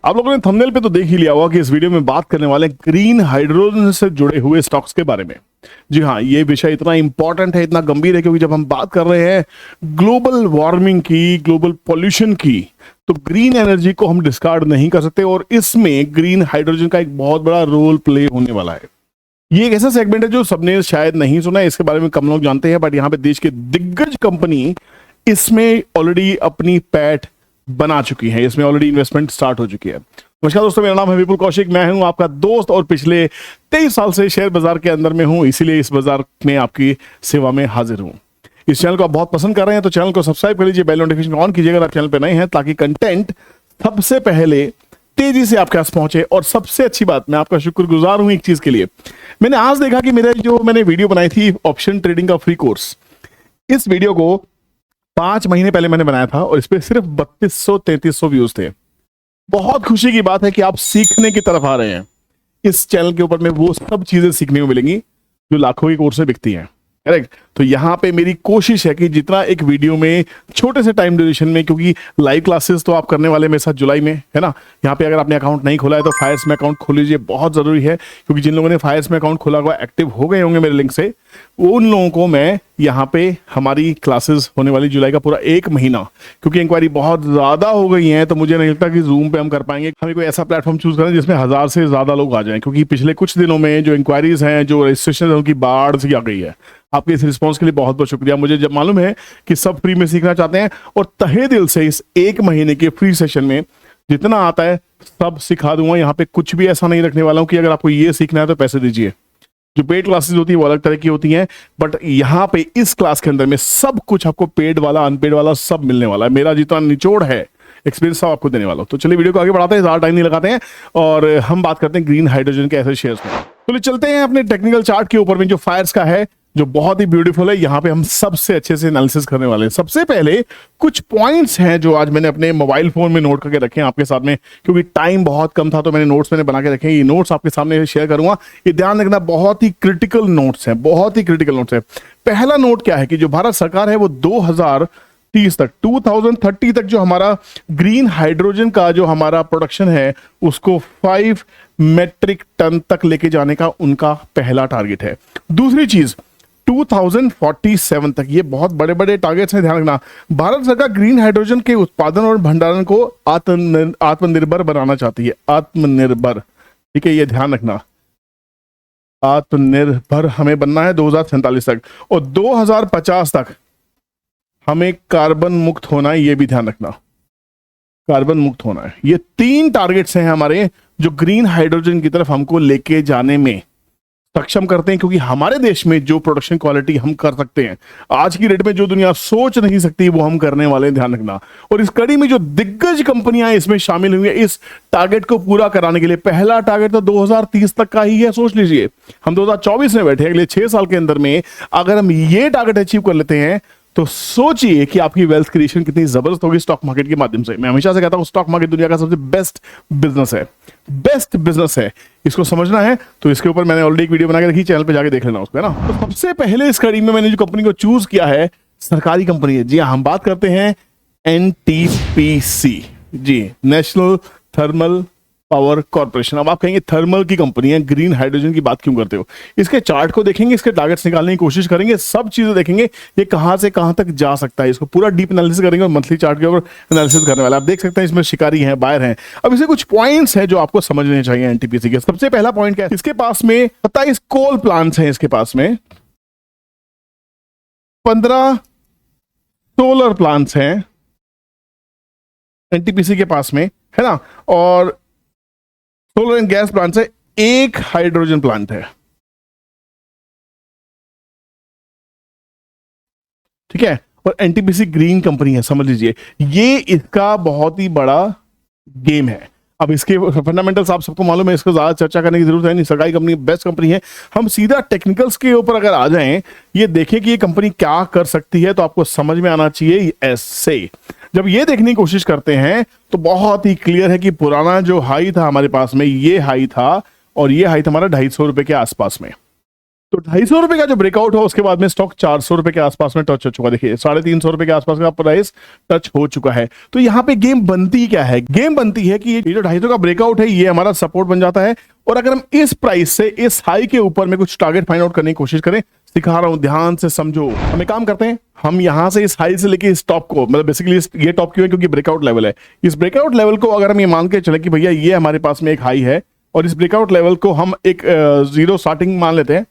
आप लोगों ने थंबनेल पे तो देख ही लिया होगा कि इस वीडियो में बात करने वाले ग्रीन हाइड्रोजन से जुड़े हुए स्टॉक्स के बारे में। जी हाँ, ये विषय इतना इंपॉर्टेंट है, इतना गंभीर है, क्योंकि जब हम बात कर रहे हैं ग्लोबल वार्मिंग की, ग्लोबल पॉल्यूशन की, तो ग्रीन एनर्जी को हम डिस्कार्ड नहीं कर सकते और इसमें ग्रीन हाइड्रोजन का एक बहुत बड़ा रोल प्ले होने वाला है। ये एक ऐसा सेगमेंट है जो सबने शायद नहीं सुना है, इसके बारे में कम लोग जानते हैं, बट यहाँ पे देश के दिग्गज कंपनी इसमें ऑलरेडी अपनी पैठ बना चुकी है, इसमें ऑलरेडी इन्वेस्टमेंट स्टार्ट हो चुकी है। नमस्कार दोस्तों, मेरा नाम है विपुल कौशिक, मैं हूं आपका दोस्त और पिछले 23 साल से शेयर बाजार के अंदर में हूं, इसीलिए इस बाजार में आपकी सेवा में हाजिर हूं। इस चैनल को आप बहुत पसंद कर रहे हैं तो चैनल को सब्सक्राइब कर लीजिए, बेल नोटिफिकेशन ऑन कीजिएगा अगर आप चैनल पे नए हैं, ताकि कंटेंट सबसे पहले तेजी से आपके पास पहुंचे। और सबसे अच्छी बात, मैं आपका शुक्रगुजार हूं एक चीज के लिए, मैंने आज देखा कि मैंने वीडियो बनाई थी ऑप्शन ट्रेडिंग का फ्री कोर्स, इस वीडियो को 5 महीने पहले मैंने बनाया था और इस पे सिर्फ 3200-3300 व्यूज थे। बहुत खुशी की बात है कि आप सीखने की तरफ आ रहे हैं। इस चैनल के ऊपर में वो सब चीजें सीखने को मिलेंगी जो लाखों की कोर्स से बिकती हैं, करेक्ट। तो यहाँ पे मेरी कोशिश है कि जितना एक वीडियो में छोटे से टाइम ड्यूरेशन में, क्योंकि लाइव क्लासेस तो आप करने वाले मेरे साथ जुलाई में, है ना। यहाँ पे अगर आपने अकाउंट नहीं खोला है तो फायर्स में अकाउंट खोल लीजिए, बहुत जरूरी है, क्योंकि जिन लोगों ने फायर्स में अकाउंट खोला हुआ, एक्टिव हो गए होंगे मेरे लिंक से, उन लोगों को मैं यहाँ पे हमारी क्लासेस होने वाली जुलाई का पूरा 1 महीना, क्योंकि इंक्वायरी बहुत ज्यादा हो गई है तो मुझे नहीं लगता कि जूम पे हम कर पाएंगे। हमें कोई ऐसा प्लेटफॉर्म चूज करें जिसमें 1000 से ज्यादा लोग आ जाएं, क्योंकि पिछले कुछ दिनों में जो इंक्वायरीज हैं, जो रजिस्ट्रेशन है, उनकी बाढ़ सी आ गई है। आपके इस रिस्पांस के लिए बहुत बहुत शुक्रिया। मुझे जब मालूम है कि सब फ्री में सीखना चाहते हैं और तहे दिल से इस 1 महीने के फ्री सेशन में जितना आता है सब सिखा दूंगा। यहाँ पे कुछ भी ऐसा नहीं रखने वाला हूँ कि अगर आपको ये सीखना है तो पैसे दीजिए। जो पेड क्लासेस होती है वो अलग तरह की होती हैं, बट यहाँ पे इस क्लास के अंदर में सब कुछ आपको पेड वाला, अनपेड वाला सब मिलने वाला है। मेरा जितना निचोड़ है, एक्सपीरियंस सब आपको देने वाला हूं। तो चलिए वीडियो को आगे बढ़ाते हैं, ज्यादा टाइम नहीं लगाते हैं और हम बात करते हैं ग्रीन हाइड्रोजन के ऐसे शेयर्स में। तो चलते हैं अपने टेक्निकल चार्ट के ऊपर में, जो फायर्स का है, जो बहुत ही ब्यूटीफुल है। यहाँ पे हम सबसे अच्छे से एनालिसिस करने वाले हैं। सबसे पहले कुछ पॉइंट्स हैं जो आज मैंने अपने मोबाइल फोन में नोट करके रखे हैं आपके साथ में, क्योंकि टाइम बहुत कम था तो मैंने नोट्स बना के रखे हैं। ये नोट्स आपके सामने शेयर करूंगा, ये ध्यान रखना, बहुत ही क्रिटिकल नोट्स हैं, बहुत ही क्रिटिकल नोट्स है। पहला नोट क्या है कि जो भारत सरकार है वो 2030 तक, 2030 तक जो हमारा ग्रीन हाइड्रोजन का जो हमारा प्रोडक्शन है उसको 5 मेट्रिक टन तक लेके जाने का उनका पहला टारगेट है। दूसरी चीज 2047 तक, ये बहुत बड़े बड़े टारगेट्स हैं, ध्यान रखना। भारत सरकार ग्रीन हाइड्रोजन के उत्पादन और भंडारण को आत्मनिर्भर बनाना चाहती है। आत्मनिर्भर, ठीक है, ये ध्यान रखना, आत्मनिर्भर हमें बनना है 2047 तक, और 2050 तक हमें कार्बन मुक्त होना है, ये भी ध्यान रखना, कार्बन मुक्त होना है। ये 3 टारगेट्स हैं हमारे जो ग्रीन हाइड्रोजन की तरफ हमको लेके जाने में सक्षम करते हैं, क्योंकि हमारे देश में जो प्रोडक्शन क्वालिटी हम कर सकते हैं आज की डेट में, जो दुनिया सोच नहीं सकती, वो हम करने वाले हैं, ध्यान रखना। और इस कड़ी में जो दिग्गज कंपनियां इसमें शामिल हुई हैं इस टारगेट को पूरा कराने के लिए, पहला टारगेट तो 2030 तक का ही है। सोच लीजिए, हम 2024 में बैठे, अगले 6 साल के अंदर में अगर हम ये टारगेट अचीव कर लेते हैं तो सोचिए कि आपकी वेल्थ क्रिएशन कितनी जबरदस्त होगी स्टॉक मार्केट के माध्यम से। मैं हमेशा से कहता हूं स्टॉक मार्केट दुनिया का सबसे बेस्ट बिजनेस है, बेस्ट बिजनेस है। इसको समझना है तो इसके ऊपर मैंने ऑलरेडी एक वीडियो बना के रखी, चैनल पे जाके देख लेना उसको, है ना। तो सबसे पहले इस कड़ी में मैंने जो कंपनी को चूज किया है, सरकारी कंपनी है। जी हाँ, हम बात करते हैं एनटीपीसी, जी, नेशनल थर्मल पावर कॉर्पोरेशन। अब आप कहेंगे थर्मल की कंपनी है, ग्रीन हाइड्रोजन की बात क्यों करते हो? इसके चार्ट को देखेंगे, इसके टारगेट्स निकालने की कोशिश करेंगे, सब चीजें देखेंगे, ये कहां से कहां तक जा सकता है, इसको पूरा डीप एनालिसिस करेंगे और मंथली चार्ट के ऊपर एनालिसिस करने वाला। आप देख सकते हैं इसमें शिकारी हैं, बायर हैं। अब इसे कुछ पॉइंट्स हैं जो आपको समझने चाहिए एनटीपीसी के। सबसे पहला पॉइंट क्या है, इसके पास में 27 कोल प्लांट्स हैं, इसके पास में 15 सोलर प्लांट्स हैं एनटीपीसी के पास में, है ना, और सोलर एंड गैस प्लांट है, 1 हाइड्रोजन प्लांट है, ठीक है। और एनटीपीसी ग्रीन कंपनी है, समझ लीजिए, ये इसका बहुत ही बड़ा गेम है। अब इसके फंडामेंटल्स आप सबको मालूम है, इसको ज्यादा चर्चा करने की जरूरत है नहीं। सरकारी कंपनी बेस्ट कंपनी है। हम सीधा टेक्निकल्स के ऊपर अगर आ जाएं, ये देखें कि ये कंपनी क्या कर सकती है, तो आपको समझ में आना चाहिए ऐसे। जब ये देखने की कोशिश करते हैं तो बहुत ही क्लियर है कि पुराना जो हाई था हमारे पास में, ये हाई था और ये हाई था हमारा 250 रुपए के आसपास में, तो 250 रुपए का जो ब्रेकआउट है उसके बाद में स्टॉक 400 रुपए के आसपास में टच हो चुका है। देखिए 350 रुपए के आसपास का प्राइस टच हो चुका है। तो यहाँ पे गेम बनती क्या है? गेम बनती है कि ये जो 250 का ब्रेकआउट है ये हमारा सपोर्ट बन जाता है, और अगर हम इस प्राइस से इस हाई के ऊपर में कुछ टारगेट फाइंड आउट करने की कोशिश करें, सिखा रहा हूं ध्यान से समझो। हम एक काम करते हैं, हम यहां से इस हाई से लेके इस टॉप को, मतलब बेसिकली ये टॉप क्यों है? क्योंकि ब्रेकआउट लेवल है। इस ब्रेकआउट लेवल को अगर हम ये मान के चले कि भैया ये हमारे पास में एक हाई है, और इस ब्रेकआउट लेवल को हम एक जीरो स्टार्टिंग मान लेते हैं,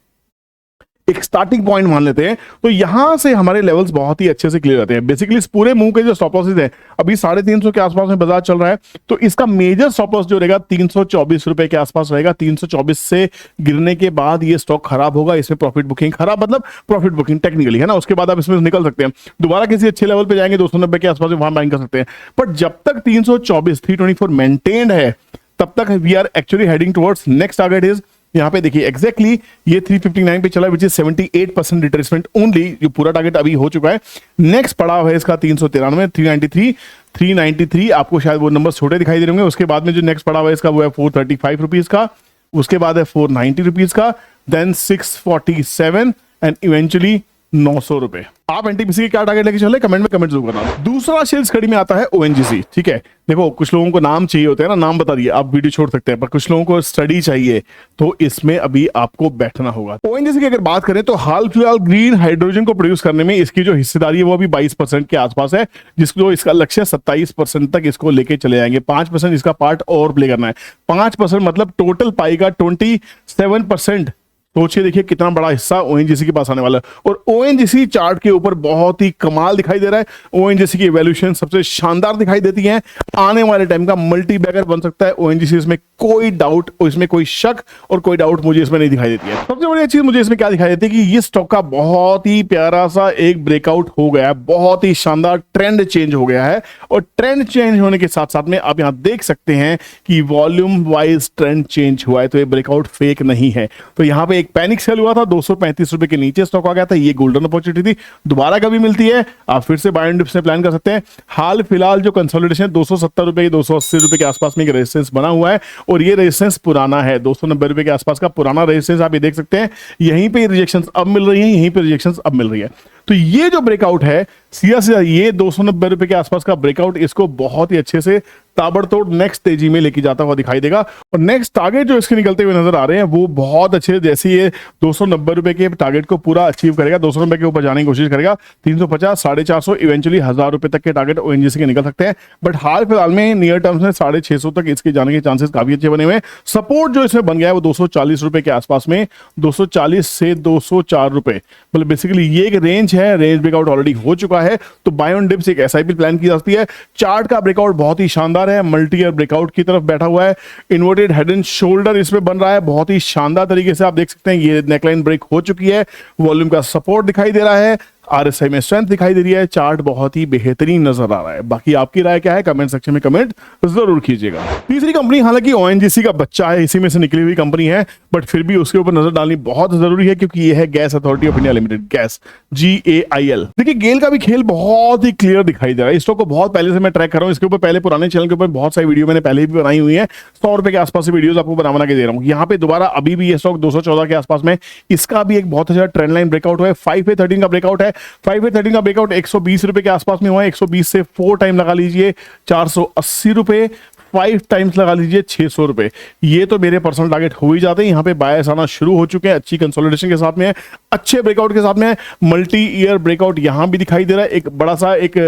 एक स्टार्टिंग पॉइंट मान लेते हैं, तो यहां से हमारे लेवल्स बहुत ही अच्छे से क्लियर रहते हैं। बेसिकली इस पूरे मूव के जो स्टॉप लॉसेस है, अभी 350 के आसपास में बाजार चल रहा है, तो इसका मेजर स्टॉप लॉस जो रहेगा 324 रुपए के आसपास रहेगा। 324 से गिरने के बाद ये स्टॉक खराब होगा, इसमें प्रॉफिट बुकिंग, खराब मतलब प्रॉफिट बुकिंग टेक्निकली है ना, उसके बाद आप इसमें निकल सकते हैं, दोबारा किसी अच्छे लेवल पे जाएंगे 290 के आसपास वहां बाइंग कर सकते हैं। बट जब तक 324 324 मेंटेन्ड है, तब तक we are actually heading towards next target is, यहां पे देखिए एग्जैक्टली ये 359 पे चला, विच इज 78% रिट्रेसमेंट ओनली, जो पूरा टारगेट अभी हो चुका है। नेक्स्ट पड़ा है इसका 393, 393 आपको शायद वो नंबर छोटे दिखाई दे रहे होंगे। उसके बाद में जो नेक्स्ट पड़ा हुआ है इसका वो है 435 रुपीज का, उसके बाद है 490 रुपीज का, देन 647 एंड इवेंचुअली 900 रुपए। आप एनटीपीसी के क्या टारगेट लेके चले, कमेंट में कमेंट जरूर करना। दूसरा शेयर्स खड़ी में आता है ओएनजीसी। ठीक है, देखो कुछ लोगों को नाम चाहिए होते हैं ना, नाम बता दिए, आप वीडियो छोड़ सकते हैं, पर कुछ लोगों को स्टडी चाहिए, तो इसमें अभी आपको बैठना होगा। ओएनजीसी की अगर बात करें तो हाल फिलहाल ग्रीन हाइड्रोजन को प्रोड्यूस करने में इसकी जो हिस्सेदारी है वो अभी 22% के आसपास है, जिसको इसका लक्ष्य 27% तक इसको लेके चले जाएंगे। 5% इसका पार्ट और प्ले करना है। 5% मतलब टोटल पाई का 27%। सोचिए, देखिए कितना बड़ा हिस्सा ओएनजीसी के पास आने वाला है, और ओएनजीसी चार्ट के ऊपर बहुत ही कमाल दिखाई दे रहा है। ओएनजीसी की वैल्यूएशन सबसे शानदार दिखाई देती है, आने वाले टाइम का मल्टी बैगर बन सकता है ओएनजीसी, इसमें कोई डाउट, इसमें कोई शक और कोई डाउट मुझे इसमें नहीं दिखाई देती है। सबसे बड़ी चीज मुझे इसमें क्या दिखाई देती है कि ये स्टॉक का बहुत ही प्यारा सा एक ब्रेकआउट हो गया है, बहुत ही शानदार ट्रेंड चेंज हो गया है, और ट्रेंड चेंज होने के साथ साथ में आप यहां देख सकते हैं कि वॉल्यूम वाइज ट्रेंड चेंज हुआ है, तो ये ब्रेकआउट फेक नहीं है। तो यहां पे एक पैनिक सेल हुआ था, 235 रुपए के नीचे स्टॉक आ गया था, ये गोल्डन अपॉर्चुनिटी थी, दोबारा कभी मिलती है आप फिर से बाय एंड डिप्स में प्लान कर सकते हैं। हाल फिलहाल जो कंसोलिडेशन 270 रुपए 280 रुपए के आसपास में रेजिस्टेंस बना हुआ है, और ये रेजिस्टेंस पुराना है, 290 रुपए के आसपास का पुराना रेजिस्टेंस आप ये देख सकते हैं। यहीं पे रिजेक्शंस अब मिल रही है, यहीं पे रिजेक्शंस अब मिल रही है। तो ये जो ब्रेकआउट है सीधा सीधा ये 290 रुपए के आसपास का ब्रेकआउट इसको बहुत ही अच्छे से ताबड़तोड़ नेक्स्ट तेजी में लेके जाता हुआ दिखाई देगा, और नेक्स्ट टारगेट जो इसके निकलते हुए नजर आ रहे हैं वो बहुत अच्छे, जैसे ये 290 रुपए के टारगेट को पूरा अचीव करेगा, 290 के ऊपर जाने की कोशिश करेगा, 350, 450, इवेंचुअली 1000 रुपए तक के टारगेट ओएनजीसी के निकल सकते हैं। बट हाल फिलहाल में नियर टर्म्स में 650 तक इसके जाने के चांसेस काफी अच्छे बने हुए हैं। सपोर्ट जो इसमें बन गया है वो 240 रुपए के आसपास में, 240 से 204 रुपए, मतलब बेसिकली ये एक रेंज है, रेंज ब्रेकआउट ऑलरेडी हो चुका है। तो बाय ऑन डिप्स एक एसआईपी प्लान की जाती है। चार्ट का ब्रेकआउट बहुत ही शानदार है, मल्टी ईयर ब्रेकआउट की तरफ बैठा हुआ है, इन्वर्टेड हेड एंड शोल्डर इसमें बन रहा है बहुत ही शानदार तरीके से, आप देख सकते हैं ये नेकलाइन ब्रेक हो चुकी है, वॉल्यूम का सपोर्ट दिखाई दे रहा है, आरएसआई में स्ट्रेंथ दिखाई दे रही है, चार्ट बहुत ही बेहतरीन नजर आ रहा है। बाकी आपकी राय क्या है कमेंट सेक्शन में कमेंट जरूर कीजिएगा। तीसरी कंपनी हालांकि ओएनजीसी का बच्चा है, इसी में से निकली हुई कंपनी है, बट फिर भी उसके ऊपर नजर डालनी बहुत जरूरी है, क्योंकि ये है gas authority of India limited, gas GAIL। देखिए गेल का भी खेल बहुत ही क्लियर दिखाई दे रहा है। इस स्टॉक को बहुत पहले से मैं ट्रैक कर रहा हूं, इसके ऊपर पहले पुराने चैनल के ऊपर बहुत सारी वीडियो मैंने पहले भी बनाई हुई है, 100 रुपए के आसपास से वीडियोस आपको बना के दे रहा हूं। यहाँ पे दोबारा अभी भी ये स्टॉक 214 के आसपास में, इसका भी एक बहुत अच्छा ट्रेंड लाइन ब्रेकआउट हुआ है, 5A13 का ब्रेकआउट है, 5A13 का ब्रेकआउट 120 रुपए के आसपास में हुआ है, 120 से 4 टाइम लगा लीजिए 480 रुपए, 5 टाइम्स लगा लीजिए 600 रुपए। ये तो मेरे पर्सनल टारगेट हो ही जाते हैं। यहाँ पे बायर्स आना शुरू हो चुके हैं, अच्छी कंसोलिडेशन के साथ में है, अच्छे ब्रेकआउट के साथ में है, मल्टी ईयर ब्रेकआउट यहां भी दिखाई दे रहा है, एक बड़ा सा एक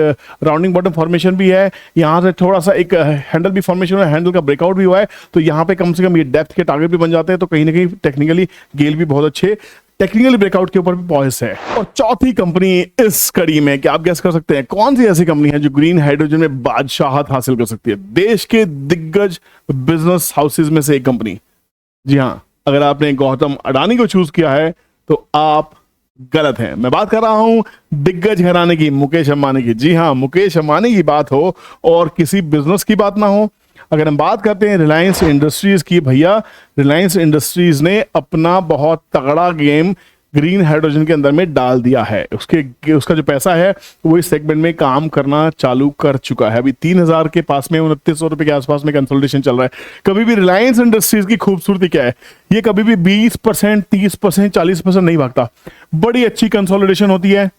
राउंडिंग बॉटम फॉर्मेशन भी है, यहां से थोड़ा सा एक हैंडल भी फॉर्मेशन हुआ है, हैंडल का ब्रेकआउट भी हुआ है, तो यहां पे कम से कम ये डेप्थ के टारगेट भी बन जाते हैं। तो कहीं ना कहीं टेक्निकली गेल भी बहुत अच्छे टेक्निकल ब्रेकआउट के ऊपर भी पॉइंट है। और चौथी कंपनी इस कड़ी में, क्या आप गेस कर सकते हैं कौन सी ऐसी कंपनी है जो ग्रीन हाइड्रोजन में बादशाहत हासिल कर सकती है? देश के दिग्गज बिजनेस हाउसेज में से एक कंपनी। जी हां, अगर आपने गौतम अडानी को चूज किया है तो आप गलत हैं। मैं बात कर रहा हूं दिग्गज घराने की, मुकेश अंबानी की। जी हां, मुकेश अंबानी की बात हो और किसी बिजनेस की बात ना हो। अगर हम बात करते हैं रिलायंस इंडस्ट्रीज की, भैया रिलायंस इंडस्ट्रीज ने अपना बहुत तगड़ा गेम ग्रीन हाइड्रोजन के अंदर में डाल दिया है। उसका जो पैसा है वो इस सेगमेंट में काम करना चालू कर चुका है। अभी 3000 के पास में, 2900 रुपए के आसपास में कंसोलिडेशन चल रहा है। कभी भी रिलायंस इंडस्ट्रीज की खूबसूरती क्या है, ये कभी भी 20%, 30%, 40% नहीं भागता। बड़ी अच्छी कंसोलिडेशन होती है,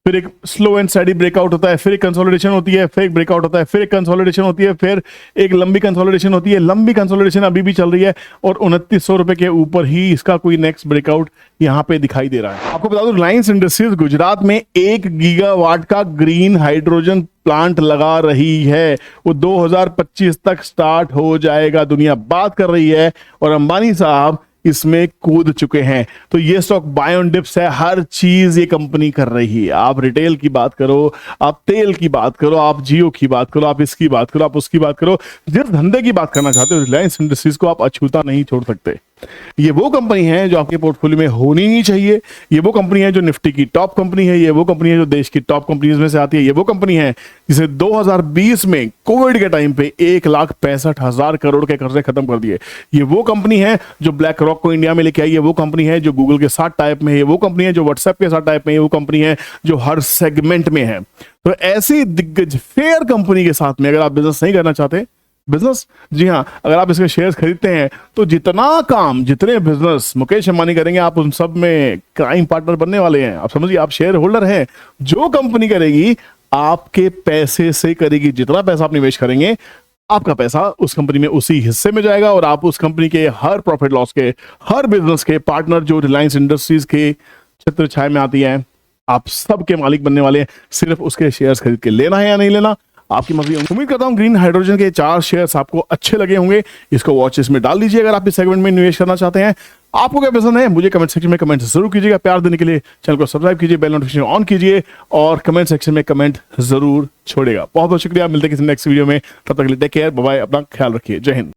फिर एक स्लो एंड स्टेडी ब्रेकआउट होता है, फिर एक कंसोलिडेशन होती है, फिर एक ब्रेकआउट होता है, फिर एक कंसोलिडेशन होती है, फिर एक लंबी कंसोलिडेशन होती है। लंबी कंसोलिडेशन अभी भी चल रही है और 2900 रुपए के ऊपर ही इसका कोई नेक्स्ट ब्रेकआउट यहां पे दिखाई दे रहा है। आपको बता दूं, रिलायंस इंडस्ट्रीज गुजरात में 1 गीगावाट का ग्रीन हाइड्रोजन प्लांट लगा रही है। वो 2025 तक स्टार्ट हो जाएगा। दुनिया बात कर रही है और अंबानी साहब इसमें कूद चुके हैं। तो ये स्टॉक बाय ऑन डिप्स है। हर चीज ये कंपनी कर रही है। आप रिटेल की बात करो, आप तेल की बात करो, आप जियो की बात करो, आप इसकी बात करो, आप उसकी बात करो, जिस धंधे की बात करना चाहते हो, रिलायंस इंडस्ट्रीज को आप अछूता नहीं छोड़ सकते। ये वो कंपनी है जो आपके पोर्टफोलियो में होनी ही चाहिए। ये वो कंपनी है जो निफ्टी की टॉप कंपनी है। ये वो कंपनी है जो देश की टॉप कंपनीज में से आती है। ये वो कंपनी है जिसे 2020 में कोविड के टाइम पे 1,65,000 करोड़ के कर्जे खत्म कर दिए। ये वो कंपनी है जो ब्लैक रॉक को इंडिया में लेके आई। ये वो कंपनी है जो गूगल के साथ टाइप में है। ये वो कंपनी है जो व्हाट्सएप के साथ टाइप में है। ये वो कंपनी है जो हर सेगमेंट में है। तो ऐसी दिग्गज फेयर कंपनी के साथ में अगर आप बिजनेस नहीं करना चाहते, बिजनेस, जी हाँ, अगर आप इसके शेयर्स खरीदते हैं तो जितने बिजनेस मुकेश अंबानी करेंगे, आप उन सब में क्राइम पार्टनर बनने वाले हैं। आप समझिए, आप शेयर होल्डर हैं। जो कंपनी करेगी आपके पैसे से करेगी। जितना पैसा आप निवेश करेंगे, आपका पैसा उस कंपनी में उसी हिस्से में जाएगा और आप उस कंपनी के हर प्रॉफिट लॉस के, हर बिजनेस के पार्टनर जो रिलायंस इंडस्ट्रीज के छत्र छाया में आती है, आप सबके मालिक बनने वाले हैं। सिर्फ उसके शेयर्स खरीद के लेना है या नहीं लेना, आपकी मर्जी। उम्मीद करता हूं ग्रीन हाइड्रोजन के 4 शेयर्स आपको अच्छे लगे होंगे। इसको वॉच लिस्ट में डाल दीजिए अगर आप इस सेगमेंट में निवेश करना चाहते हैं। आपको क्या पसंद है मुझे कमेंट सेक्शन में कमेंट जरूर कीजिएगा। प्यार देने के लिए चैनल को सब्सक्राइब कीजिए, बेल नोटिफिकेशन ऑन कीजिए और कमेंट सेक्शन में कमेंट जरूर छोड़ेगा। बहुत बहुत शुक्रिया। मिलते हैं किसी नेक्स्ट वीडियो में। तब तक के लिए टेक केयर, बाय बाय, अपना ख्याल रखिए। जय हिंद।